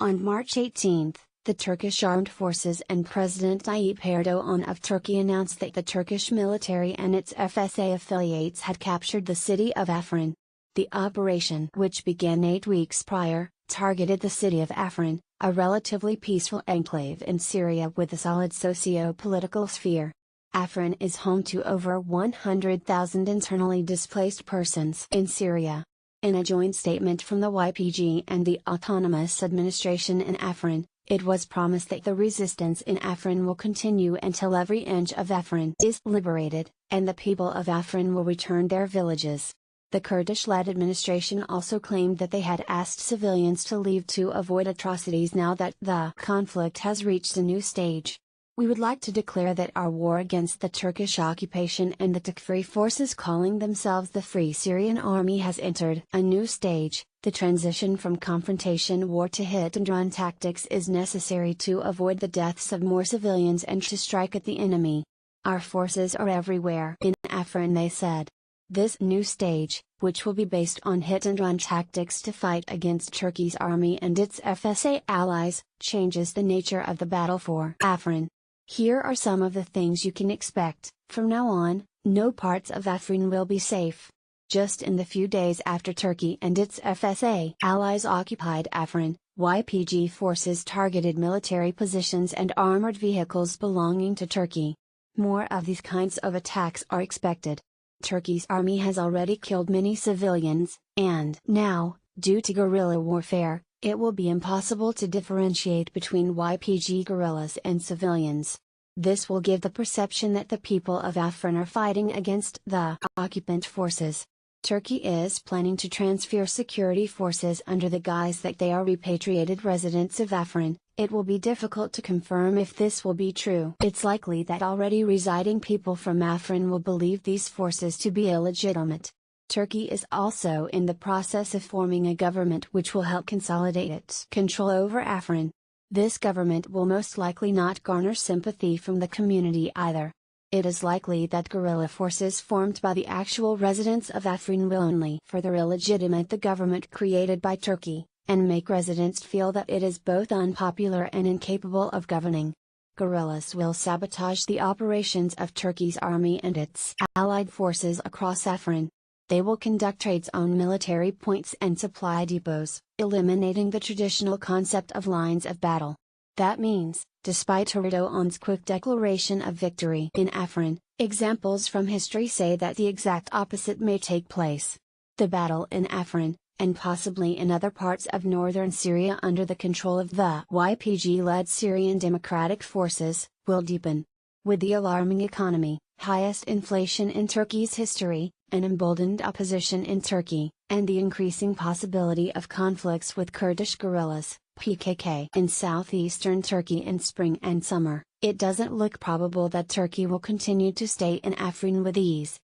On March 18, the Turkish armed forces and President Tayyip Erdogan of Turkey announced that the Turkish military and its FSA affiliates had captured the city of Afrin. The operation, which began 8 weeks prior, targeted the city of Afrin, a relatively peaceful enclave in Syria with a solid socio-political sphere. Afrin is home to over 100,000 internally displaced persons in Syria. In a joint statement from the YPG and the Autonomous Administration in Afrin, it was promised that the resistance in Afrin will continue until every inch of Afrin is liberated, and the people of Afrin will return their villages. The Kurdish-led administration also claimed that they had asked civilians to leave to avoid atrocities now that the conflict has reached a new stage. We would like to declare that our war against the Turkish occupation and the Takfiri forces calling themselves the Free Syrian Army has entered a new stage. The transition from confrontation war to hit-and-run tactics is necessary to avoid the deaths of more civilians and to strike at the enemy. Our forces are everywhere in Afrin, they said. This new stage, which will be based on hit-and-run tactics to fight against Turkey's army and its FSA allies, changes the nature of the battle for Afrin. Here are some of the things you can expect. From now on, no parts of Afrin will be safe. Just in the few days after Turkey and its FSA allies occupied Afrin, YPG forces targeted military positions and armored vehicles belonging to Turkey. More of these kinds of attacks are expected. Turkey's army has already killed many civilians, and now, due to guerrilla warfare, it will be impossible to differentiate between YPG guerrillas and civilians. This will give the perception that the people of Afrin are fighting against the occupant forces. Turkey is planning to transfer security forces under the guise that they are repatriated residents of Afrin. It will be difficult to confirm if this will be true. It's likely that already residing people from Afrin will believe these forces to be illegitimate. Turkey is also in the process of forming a government which will help consolidate its control over Afrin. This government will most likely not garner sympathy from the community either. It is likely that guerrilla forces formed by the actual residents of Afrin will only further illegitimate the government created by Turkey, and make residents feel that it is both unpopular and incapable of governing. Guerrillas will sabotage the operations of Turkey's army and its allied forces across Afrin. They will conduct raids on military points and supply depots, eliminating the traditional concept of lines of battle. That means, despite Erdogan's quick declaration of victory in Afrin, examples from history say that the exact opposite may take place. The battle in Afrin, and possibly in other parts of northern Syria under the control of the YPG-led Syrian Democratic Forces, will deepen. With the alarming economy, highest inflation in Turkey's history, an emboldened opposition in Turkey, and the increasing possibility of conflicts with Kurdish guerrillas, PKK, in southeastern Turkey in spring and summer, it doesn't look probable that Turkey will continue to stay in Afrin with ease.